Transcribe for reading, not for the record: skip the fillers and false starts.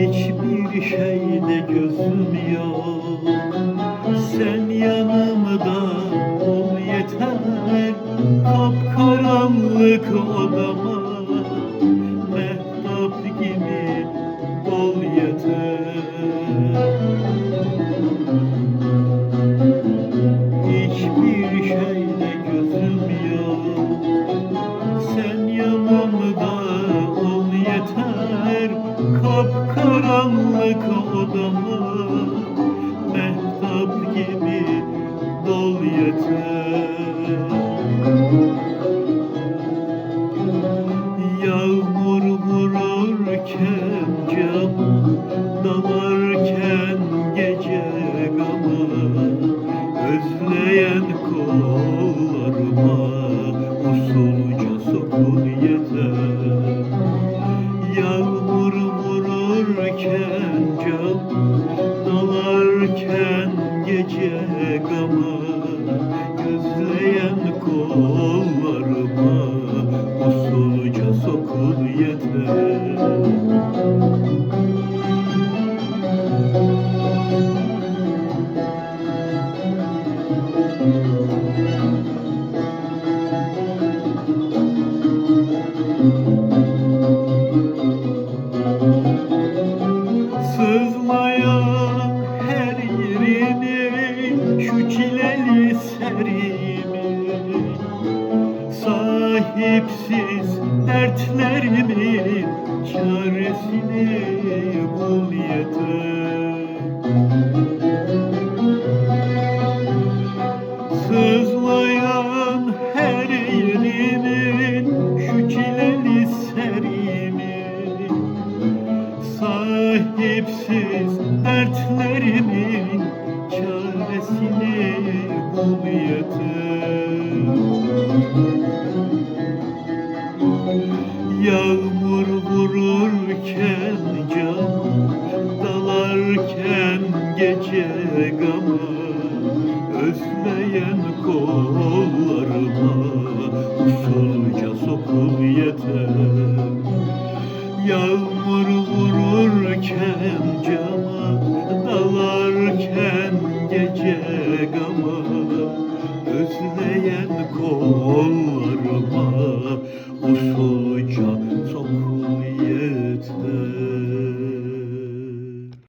Hiçbir şeyde gözüm yok. Sen yanımda ol yeter. Kapkaranlık odama mehtap gibi ol yeter. Hiçbir şeyde gözüm yok. Sen yanımda ol yeter. Kapkaranlık odama mehtap gibi dol yeter. Yağmur vururken cama, dalarken gece gama, özleyen kollarıma usulca sokul yeter. Yağmur vururken cama, dalarken gece gama, özleyen kollarıma usulca sokul yeter. Sızlayan her yerimi, şu çileli serimi, sahipsiz dertlerimin çaresini bul yeter. Sızlayan her yerimin, şu çileli serimi, sahipsiz dertlerimin çaresini bul yeter. Yağmur vururken cama, dalarken gece gama, özleyen kollarıma usulca sokul yeter. Yağmur vururken cama, dalarken gece gama, özleyen kollarıma usulca sokul yeter.